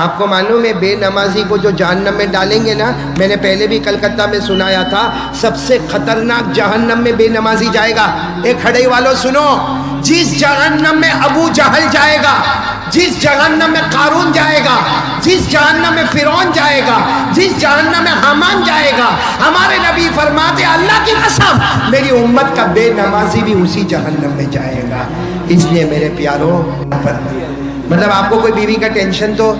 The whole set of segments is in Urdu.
آپ کو معلوم ہے بے نمازی کو جو جہنم میں ڈالیں گے نا، میں نے پہلے بھی کلکتہ میں سنایا تھا، سب سے خطرناک جہنم میں بے نمازی جائے گا۔ ایک کھڑے والوں سنو، جس جہنم میں ابو جہل جائے گا، جس جہنم میں قارون جائے گا، جس جہنم میں فرعون جائے گا، جس جہنم میں حامان جائے گا، ہمارے نبی فرماتے اللہ کی قسم میری امت کا بے نمازی بھی اسی جہنم میں جائے گا۔ اس لیے میرے پیاروں، مطلب آپ کو کوئی بیوی کا ٹینشن تو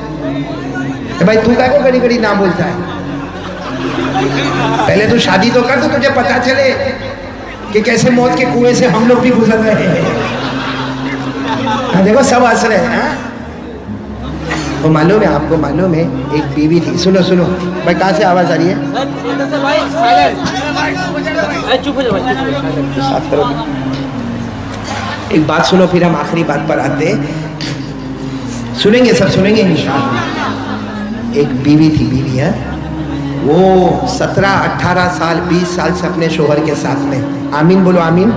بھائی تو کا کو گھڑی گھڑی نہ بولتا ہے، پہلے تو شادی تو کر تو تجھے پتا چلے کہ کیسے موت کے کنویں سے ہم لوگ بھی گزر رہے ہیں۔ دیکھو سب ہنس رہے ہیں۔ وہ معلوم ہے آپ کو، معلوم ہے ایک بیوی تھی، سنو سنو بھائی کہاں سے آواز آ رہی ہے؟ صاف کرو۔ ایک بات سنو پھر ہم آخری بات پر آتے ہیں، سنیں گے سب سنیں گے انشاءاللہ۔ ایک بیوی تھی، بیوی ہے وہ 17 18 سال 20 سال سے اپنے شوہر کے ساتھ میں، آمین بولو آمین۔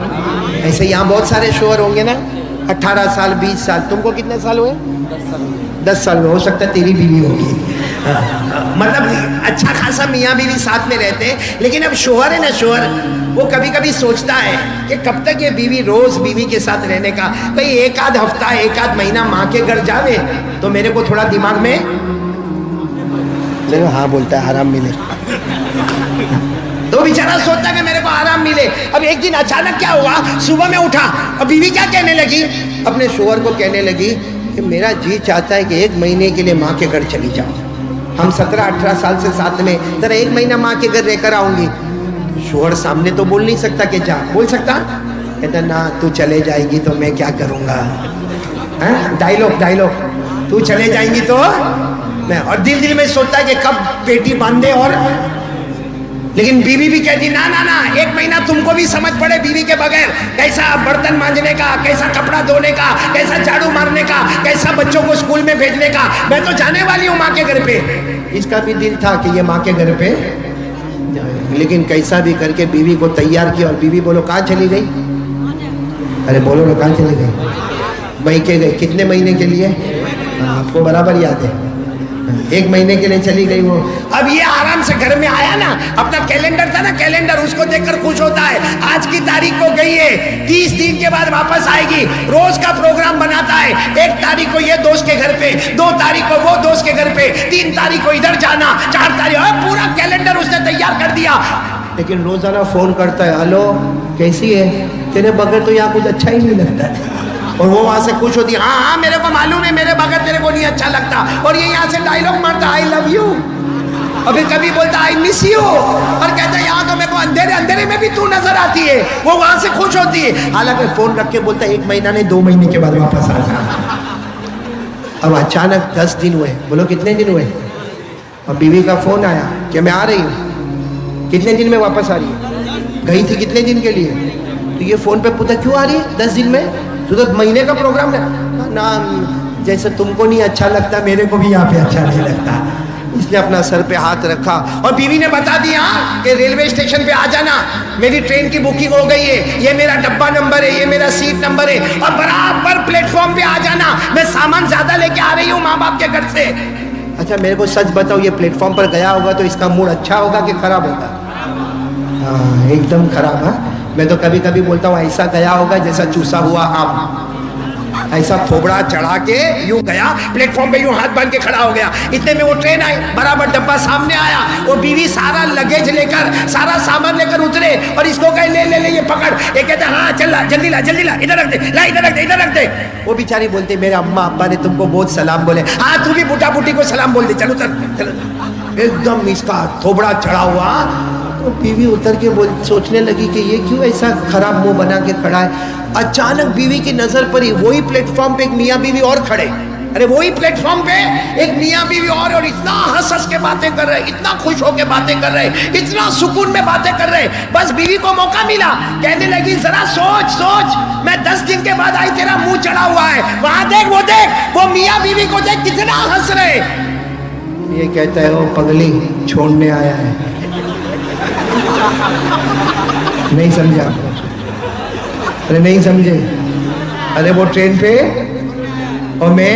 ایسے یہاں بہت سارے شوہر ہوں گے نا، 18 سال 20 سال، تم کو کتنے سال ہوئے؟ 10 سال میں، ہو سکتا ہے تیری بیوی ہوگی۔ مطلب اچھا خاصا میاں بیوی ساتھ میں رہتے ہیں، لیکن اب شوہر ہے نا، شوہر وہ کبھی کبھی سوچتا ہے کہ کب تک یہ بیوی روز بیوی کے ساتھ رہنے کا، کہیں ایک آدھ ہفتہ ایک آدھ مہینہ ماں کے گھر جاوے تو میرے کو تھوڑا دماغ میں ہاں بولتا ہے آرام ملے، تو بیچارہ سوچتا ہے کہ میرے کو آرام ملے۔ اب ایک دن اچانک کیا ہوا، صبح میں اٹھا، اب بیوی کیا کہنے لگی، اپنے شوہر کو کہنے لگی کہ میرا جی چاہتا ہے کہ 1 مہینے کے لیے ماں کے گھر چلی جاؤ، ہم 17 18 سال سے ساتھ میں، ذرا 1 مہینہ ماں کے گھر رہ کر آؤں گی۔ شوہر سامنے تو بول نہیں سکتا کہ جا، بول سکتا؟ کہتا نا تو چلے جائے گی تو میں کیا کروں گا، ڈائلوگ، تو چلے جائیں گی تو میں، اور دل میں سوچتا ہے کہ کب پیٹی باندھے، اور لیکن بیوی بھی کہتی نا 1 مہینہ تم کو بھی سمجھ پڑے بیوی کے بغیر، کیسا برتن مانجنے کا، کیسا کپڑا دھونے کا، کیسا جھاڑو مارنے کا، کیسا بچوں کو اسکول میں بھیجنے کا، میں تو جانے والی ہوں ماں کے گھر پہ۔ اس کا بھی دل تھا کہ یہ ماں کے گھر پہ جائے، لیکن کیسا بھی کر کے بیوی کو تیار کیا، اور بیوی بولو کہاں چلی گئی، ارے بولو نا کہاں چلی گئی، وہیں کے گئی، کتنے مہینے کے لیے، آپ کو برابر یاد ہے، 1 مہینے کے لیے چلی گئی وہ۔ اب یہ آرام سے گھر میں آیا نا، اپنا کیلنڈر تھا نا، کیلنڈر اس کو دیکھ کر خوش ہوتا ہے، آج کی تاریخ کو گئی ہے، 30 دن کے بعد واپس آئے گی، روز کا پروگرام بناتا ہے، 1 تاریخ کو یہ دوست کے گھر پہ، 2 تاریخ کو وہ دوست کے گھر پہ، 3 تاریخ کو ادھر جانا، 4 تاریخ، پورا کیلنڈر اس نے تیار کر دیا۔ لیکن روزانہ فون کرتا ہے، ہلو کیسی ہے، تیرے بغیر تو یہاں کچھ اچھا ہی نہیں لگتا ہے، اور وہ وہاں سے خوش ہوتی ہے، ہاں میرے کو معلوم ہے میرے بغیر تیرے کو نہیں اچھا لگتا، اور یہ یہاں سے ڈائلوگ مارتا آئی لو یو، اور پھر کبھی بولتا آئی مس یو، اور کہتا ہے یہاں تو میرے کو اندھیرے میں بھی تو نظر آتی ہے، وہ وہاں سے خوش ہوتی ہے، حالانکہ فون رکھ کے بولتا ہے 1 مہینہ نہیں 2 مہینے کے بعد واپس آ جا۔ اب اچانک 10 دن ہوئے، بولو کتنے دن ہوئے، اور بیوی کا فون آیا کہ میں آ رہی ہوں، کتنے دن میں واپس آ رہی ہے، گئی تھی کتنے دن کے لیے، تو یہ فون پہ پوچھا کیوں آ رہی ہے 10 دن میں، تو مہینے کا پروگرام نا، جیسے تم کو نہیں اچھا لگتا میرے کو بھی یہاں پہ اچھا نہیں لگتا۔ اس نے اپنا سر پہ ہاتھ رکھا، اور بیوی نے بتا دیا کہ ریلوے اسٹیشن پہ آ جانا، میری ٹرین کی بکنگ ہو گئی ہے، یہ میرا ڈبہ نمبر ہے، یہ میرا سیٹ نمبر ہے، اور برابر پلیٹ فارم پہ آ جانا، میں سامان زیادہ لے کے آ رہی ہوں ماں باپ کے گھر سے۔ اچھا میرے کو سچ بتاؤ، یہ پلیٹ فارم پر گیا ہوگا تو اس کا موڈ اچھا ہوگا کہ خراب ہوگا؟ ہاں ایک دم خراب۔ ہاں میں تو کبھی کبھی بولتا ہوں ایسا گیا ہوگا جیسا چوسا ہوا آم، ایسا تھوبڑا چڑھا کے یوں گیا، پلیٹ فارم پہ یوں ہاتھ باندھ کے کھڑا ہو گیا، اتنے میں وہ ٹرین آئی، برابر ڈبہ سامنے آیا، وہ بیوی سارا لگیج لے کر، سارا سامان لے کر اترے، اور اس کو کہے لے یہ پکڑ، یہ کہتا ہاں چل جلدی لا ادھر رکھ دے، لا ادھر رکھ دے۔ وہ بیچاری بولتے میرے اماں ابا نے تم کو بہت سلام بولے، ہاں تو بھی بوٹا بوٹی کو سلام بول دے، چلو چل۔ ایک دم اس کا تھوبڑا چڑھا ہوا، تو بیوی اتر کے سوچنے لگی کہ یہ کیوں ایسا خراب منہ بنا کے کھڑا ہے۔ اچانک بیوی کی نظر پڑی، وہی پلیٹ فارم پہ ایک میاں بیوی اور کھڑے، ارے وہی پلیٹ فارم پہ ایک میاں بیوی اور اتنا ہنس کے باتیں کر رہے، اتنا خوش ہو کے باتیں کر رہے، اتنا سکون میں باتیں کر رہے۔ بس بیوی کو موقع ملا، کہنے لگی ذرا سوچ، میں 10 دن کے بعد آئی، تیرا منہ چڑھا ہوا ہے، وہاں دیکھ، وہ میاں بیوی کو دیکھ کتنا ہنس رہے۔ یہ کہتا ہے وہ پگلی چھوڑنے آیا ہے، نہیں سمجھا، ارے نہیں سمجھے، ارے وہ ٹرین پہ اور میں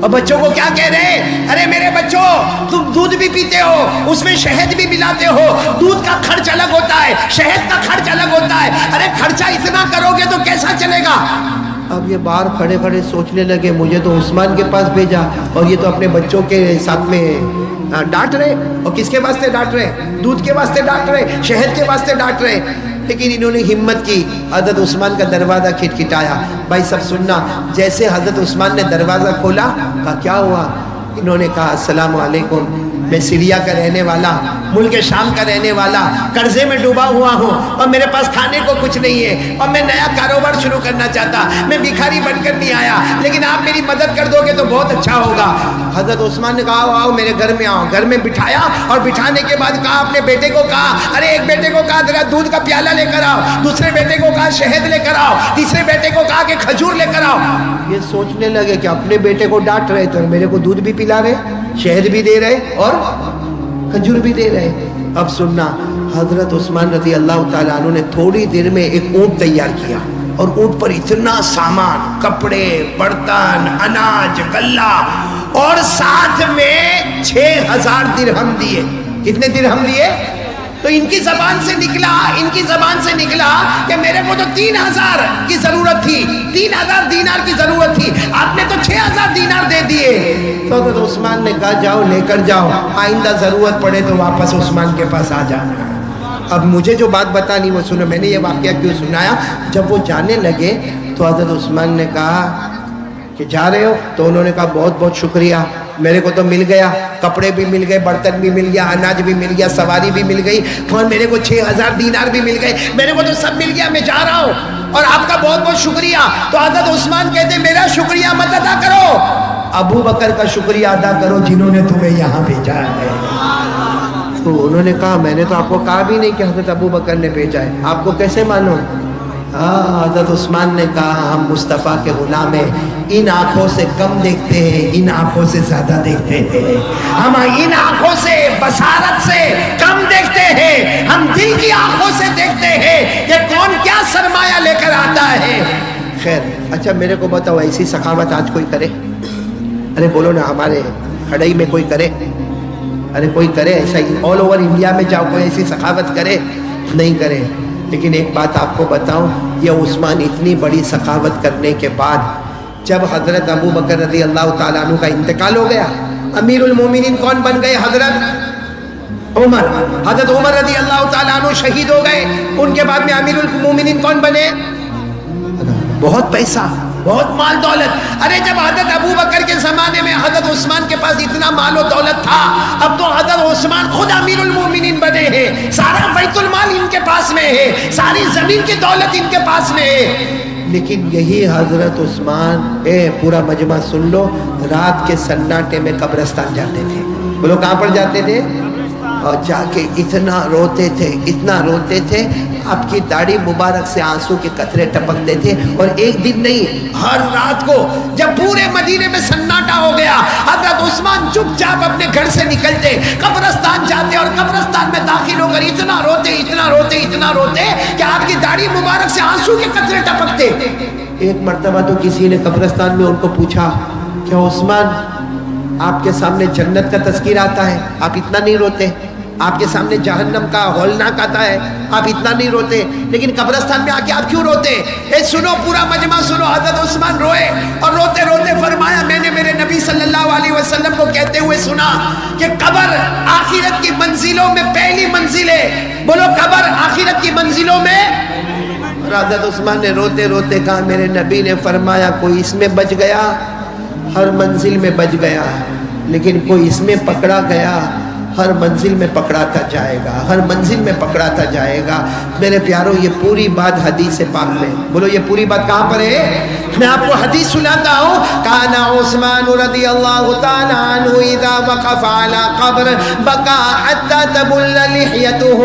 اور بچوں کو کیا کہہ رہے ہیں؟ ارے میرے بچوں، تم دودھ بھی پیتے ہو، اس میں شہد بھی ملاتے ہو، دودھ کا خرچ الگ ہوتا ہے، شہد کا خرچ الگ ہوتا ہے، ارے خرچہ اتنا کرو گے تو کیسا چلے گا؟ اب یہ باہر کھڑے کھڑے سوچنے لگے، مجھے تو عثمان کے پاس بھیجا اور یہ تو اپنے بچوں کے ساتھ میں ڈانٹ رہے، اور کس کے واسطے ڈانٹ رہے؟ دودھ کے واسطے ڈانٹ رہے، شہد کے واسطے ڈانٹ رہے۔ لیکن انہوں نے ہمت کی، حضرت عثمان کا دروازہ کھٹکھٹایا۔ بھائی سب سننا، جیسے حضرت عثمان نے دروازہ کھولا، کہا کیا ہوا؟ انہوں نے کہا السلام علیکم، میں سیریا کا رہنے والا، ملک شام کا رہنے والا، قرضے میں ڈوبا ہوا ہوں اور میرے پاس کھانے کو کچھ نہیں ہے اور میں نیا کاروبار شروع کرنا چاہتا، میں بھکاری بن کر نہیں آیا، لیکن آپ میری مدد کر دو گے تو بہت اچھا ہوگا۔ حضرت عثمان نے کہا آؤ میرے گھر میں آؤ، گھر میں بٹھایا اور بٹھانے کے بعد کہا اپنے بیٹے کو کہا، ارے ایک بیٹے کو کہا ذرا دودھ کا پیالہ لے کر آؤ، دوسرے بیٹے کو کہا شہد لے کر آؤ، تیسرے بیٹے کو کہا کہ کھجور لے کر آؤ۔ یہ سوچنے لگے کہ اپنے بیٹے کو ڈانٹ رہے تو میرے کو دودھ بھی پلا رہے، شہد بھی دے رہے اور کھجور بھی دے رہے۔ اب سننا، حضرت عثمان رضی اللہ تعالیٰ عنہ نے تھوڑی دیر میں ایک اونٹ تیار کیا اور اونٹ پر اتنا سامان، کپڑے، برتن، اناج، غلہ اور ساتھ میں 6000 درہم دیے۔ کتنے درہم دیے؟ تو ان کی زبان سے نکلا کہ میرے کو تو 3000 کی ضرورت تھی، 3000 دینار کی ضرورت تھی، آپ نے تو 6000 دینار دے دیے۔ تو حضرت عثمان نے کہا جاؤ لے کر جاؤ، آئندہ ضرورت پڑے تو واپس عثمان کے پاس آ جانا۔ اب مجھے جو بات بتانی وہ سنو، میں نے یہ واقعہ کیوں سنایا؟ جب وہ جانے لگے تو حضرت عثمان نے کہا کہ جا رہے ہو؟ تو انہوں نے کہا بہت بہت شکریہ، میرے کو تو مل گیا، کپڑے بھی مل گئے، برتن بھی مل گیا، اناج بھی مل گیا، سواری بھی مل گئی اور میرے کو 6000 دینار بھی مل گئے، میرے کو تو سب مل گیا، میں جا رہا ہوں اور آپ کا بہت بہت شکریہ۔ تو حضرت عثمان کہتے ہیں میرا شکریہ مت ادا کرو، ابو بکر کا شکریہ ادا کرو جنہوں نے تمہیں یہاں بھیجا ہے۔ تو انہوں نے کہا میں نے تو آپ کو کہا بھی نہیں کہ حضرت ابو بکر نے بھیجا ہے، آپ کو کیسے معلوم؟ حضرت عثمان نے کہا ہم مصطفیٰ کے غلام ہیں، ان آنکھوں سے کم دیکھتے ہیں، ان آنکھوں سے زیادہ دیکھتے ہیں، ہم ان آنکھوں سے بصارت سے کم دیکھتے ہیں، ہم دل کی آنکھوں سے دیکھتے ہیں کہ کون کیا سرمایہ لے کر آتا ہے۔ خیر اچھا میرے کو بتاؤ ایسی سخاوت آج کوئی کرے؟ ارے بولو نا، ہمارے کھڑائی میں کوئی کرے؟ ارے کوئی کرے ایسا؟ آل اوور انڈیا میں جاؤ کوئی ایسی سخاوت کرے؟ نہیں کرے۔ لیکن ایک بات آپ کو بتاؤں، یہ عثمان اتنی بڑی سخاوت کرنے کے بعد جب حضرت ابو بکر رضی اللہ تعالیٰ عنہ کا انتقال ہو گیا، امیر المومنین کون بن گئے؟ حضرت عمر۔ حضرت عمر رضی اللہ تعالیٰ عنہ شہید ہو گئے، ان کے بعد میں امیر المومنین کون بنے؟ بہت پیسہ، بہت مال دولت۔ ارے جب حضرت ابو بکر کے زمانے میں حضرت عثمان کے پاس اتنا مال و دولت تھا، اب تو حضرت عثمان خود امیر المومنین بنے ہیں، سارا بیت المال ان کے پاس میں ہے، ساری زمین کی دولت ان کے پاس میں ہے۔ لیکن یہی حضرت عثمان پورا مجمع سن لو، رات کے سناٹے میں قبرستان جاتے تھے۔ بولو کہاں پر جاتے تھے؟ اور جا کے اتنا روتے تھے، اتنا روتے تھے، آپ کی داڑھی مبارک سے آنسو کے قطرے ٹپکتے تھے۔ اور ایک دن نہیں، ہر رات کو جب پورے مدینے میں سناٹا ہو گیا، حضرت عثمان چپ چاپ اپنے گھر سے نکلتے، قبرستان جاتے اور قبرستان میں داخل ہو کر اتنا روتے کہ آپ کی داڑھی مبارک سے آنسو کے قطرے ٹپکتے۔ ایک مرتبہ تو کسی نے قبرستان میں ان کو پوچھا کہ عثمان آپ کے سامنے جنت کا تذکیر آتا ہے، آپ اتنا نہیں روتے؟ آپ کے سامنے جہنم کا ہولناک آتا ہے، آپ اتنا نہیں روتے، لیکن قبرستان میں آ کے آپ کیوں روتے؟ سنو پورا مجمع سنو، حضرت عثمان روئے اور روتے روتے فرمایا میں نے میرے نبی صلی اللہ علیہ وسلم کو کہتے ہوئے سنا کہ قبر آخرت کی منزلوں میں پہلی منزل ہے۔ بولو قبر آخرت کی منزلوں میں۔ اور حضرت عثمان نے روتے روتے کہا میرے نبی نے فرمایا کوئی اس میں بچ گیا، ہر منزل میں بچ گیا، لیکن کوئی اس میں پکڑا گیا، ہر منزل میں پکڑاتا جائے گا، ہر منزل میں پکڑاتا جائے گا۔ میرے پیاروں یہ پوری بات حدیث پاک میں، بولو یہ پوری بات کہاں پر ہے؟ میں آپ کو حدیث سناتا ہوں۔ کان عثمان رضی اللہ تعالی عنہ اذا وقف على قبر بكى حتى تبل لحيته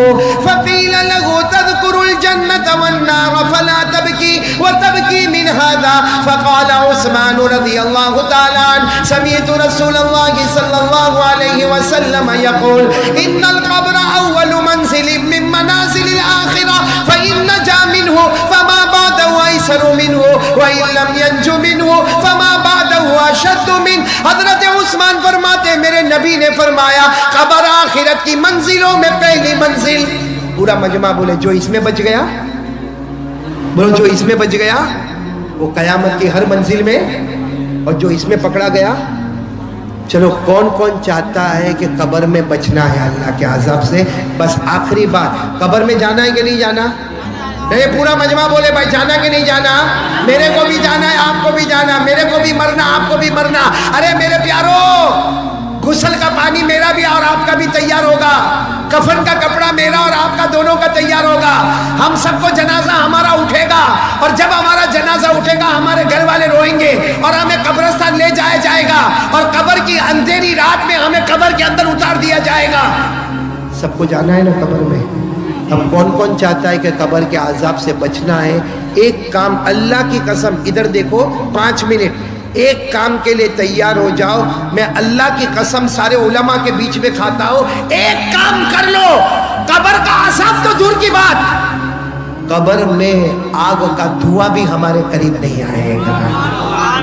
فقيل له تذكر الجنة والنار فلا تبكي وتبكي من هذا فقال عثمان رضی اللہ تعالی عنہ سمعت رسول اللہ صلی اللہ علیہ وسلم يقول ان القبر اول منزل من منازل الاخرة فإن نجا منه فما بعده ايسر منه وإن لم ينج منه فما بعده اشد منه حضرت عثمان فرماتے میرے نبی نے فرمایا قبر آخرت کی منزلوں میں پہلی منزل. پورا مجمع بولے جو اس میں بچ گیا, بولو جو اس میں بچ گیا وہ قیامت کی ہر منزل میں, اور جو اس میں پکڑا گیا. چلو کون کون چاہتا ہے کہ قبر میں بچنا ہے اللہ کے عذاب سے؟ بس آخری بات, قبر میں جانا ہے کہ نہیں جانا؟ نہیں, پورا مجمع بولے بھائی جانا کہ نہیں جانا؟ میرے کو بھی جانا ہے, آپ کو بھی جانا, میرے کو بھی مرنا, آپ کو بھی مرنا. ارے میرے پیارو, غسل کا پانی میرا بھی اور آپ کا بھی تیار ہوگا, کفن کا کپڑا میرا اور آپ کا دونوں کا تیار ہوگا. ہم سب کو جنازہ ہمارا اٹھے گا, اور جب ہمارا جنازہ اٹھے گا ہمارے گھر والے روئیں گے, اور ہمیں قبرستان لے جایا جائے گا, اور قبر کی اندھیری رات میں ہمیں قبر کے اندر اتار دیا جائے گا. سب کو جانا ہے نا قبر میں. اب کون کون چاہتا ہے کہ قبر کے عذاب سے بچنا ہے؟ ایک کام, اللہ کی قسم, ادھر دیکھو 5 منٹ, ایک کام کے لیے تیار ہو جاؤ. میں اللہ کی قسم سارے علماء کے بیچ میں کھاتا ہوں, ایک کام کر لو, قبر کا عذاب تو دور کی بات, قبر میں آگ کا دھواں بھی ہمارے قریب نہیں آئے گا.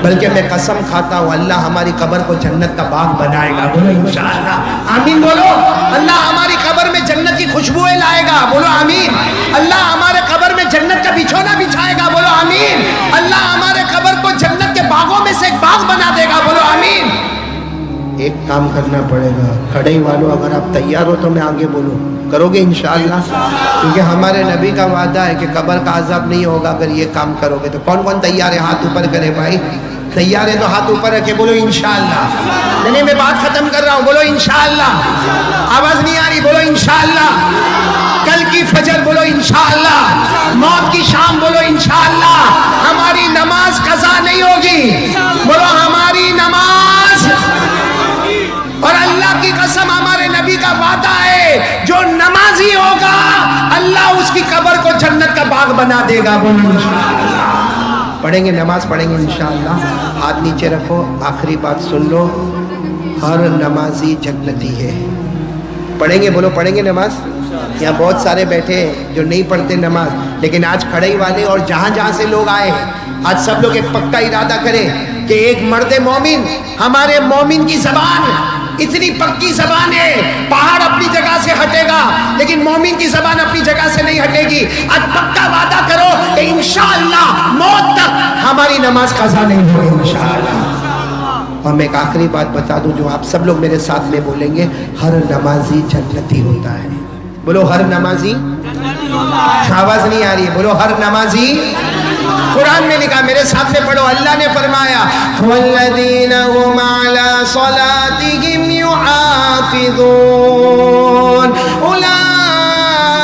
بلکہ میں قسم کھاتا ہوں اللہ ہماری قبر کو جنت کا باغ بنائے گا. بولو انشاءاللہ, آمین بولو. اللہ ہماری قبر میں جنت کی خوشبوئیں لائے گا. بولو آمین. اللہ ہمارے قبر میں جنت کا بچھونا بچھائے گا. بولو آمین. اللہ ہمارے قبر کو جنت کے باغوں میں سے ایک باغ بنا دے گا. بولو آمین. ایک کام کرنا پڑے گا, کھڑے والوں اگر آپ تیار ہو تو میں آگے بولوں, کرو گے انشاءاللہ؟ کیونکہ ہمارے نبی کا وعدہ ہے کہ قبر کا عذاب نہیں ہوگا اگر یہ کام کرو گے. تو کون کون تیار ہے؟ ہاتھ اوپر کرے بھائی. تیار ہے تو ہاتھ اوپر رکھے, بولو انشاءاللہ. نہیں, میں بات ختم کر رہا ہوں, بولو انشاءاللہ. آواز نہیں آ رہی, بولو انشاءاللہ. کل کی فجر بولو انشاءاللہ. موت کی شام بولو انشاءاللہ. ہماری نماز قضا نہیں ہوگی, بولو ہماری نماز. اور اللہ کی قسم ہمارے نبی کا وعدہ ہے جو نمازی ہوگا اللہ اس کی قبر کو جنت کا باغ بنا دے گا. بولو انشاءاللہ. پڑھیں گے, نماز پڑھیں گے انشاءاللہ. ہاتھ نیچے رکھو, آخری بات سن لو, ہر نمازی جنتی ہے. پڑھیں گے, بولو پڑھیں گے نماز. یہاں بہت سارے بیٹھے ہیں جو نہیں پڑھتے نماز, لیکن آج کھڑے والے اور جہاں جہاں سے لوگ آئے ہیں, آج سب لوگ ایک پکا ارادہ کریں کہ ایک مرد مومن, ہمارے مومن کی زبان اتنی پکی زبان ہے, پہاڑ اپنی جگہ سے ہٹے گا لیکن مومن کی زبان اپنی جگہ سے نہیں ہٹے گی. آج پکا وعدہ کرو کہ انشاءاللہ موت تک ہماری نماز قضا نہیں ہوگی انشاءاللہ. اور میں ایک آخری بات بتا دوں جو آپ سب لوگ میرے ساتھ میں بولیں گے, ہر نمازی جنتی ہوتا ہے. بولو ہر نمازی. آواز نہیں آ رہی ہے, بولو ہر نمازی. قرآن میں لکھا, میرے ساتھ میں پڑھو, اللہ نے فرمایا والذین هم علی صلاتهم یحافظون اولئک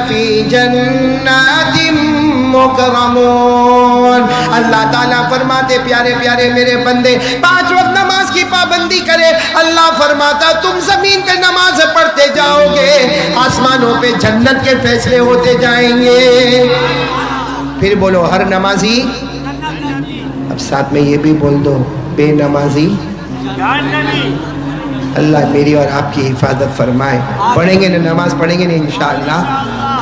فی جنات مکرمون. اللہ تعالیٰ فرماتے پیارے پیارے میرے بندے 5 وقت نماز کی پابندی کرے. اللہ فرماتا تم زمین پہ نماز پڑھتے جاؤ گے, آسمانوں پہ جنت کے فیصلے ہوتے جائیں گے. پھر بولو ہر نمازی. اب ساتھ میں یہ بھی بول دو, بے نمازی. اللہ میری اور آپ کی حفاظت فرمائے. پڑھیں گے نا نماز, پڑھیں گے نا انشاءاللہ.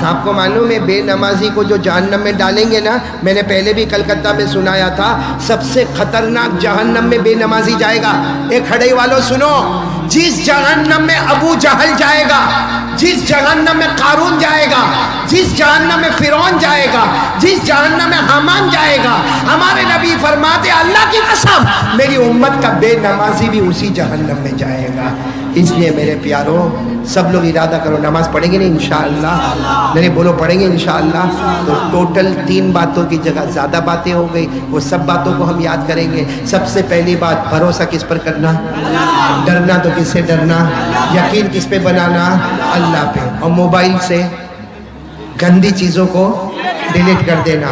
آپ کو معلوم ہے بے نمازی کو جو جہنم میں ڈالیں گے نا, میں نے پہلے بھی کلکتہ میں سنایا تھا, سب سے خطرناک جہنم میں بے نمازی جائے گا. ایک کھڑے والوں سنو, جس جہنم میں ابو جہل جائے گا, جس جہنم میں قارون جائے گا, جس جہنم میں فرعون جائے گا, جس جہنم میں حامان جائے گا, ہمارے نبی فرماتے اللہ کی قسم میری امت کا بے نمازی بھی اسی جہنم میں جائے گا. اس لیے میرے پیاروں سب لوگ ارادہ کرو, نماز پڑھیں گے نا انشاءاللہ. نہیں بولو پڑھیں گے انشاءاللہ. تو ٹوٹل 3 باتوں کی جگہ زیادہ باتیں ہو گئی, وہ سب باتوں کو ہم یاد کریں گے. سب سے پہلی بات, بھروسہ کس پر کرنا؟ ڈرنا تو کس سے ڈرنا؟ یقین کس پہ بنانا؟ اللہ پہ. اور موبائل سے گندی چیزوں کو ڈیلیٹ کر دینا.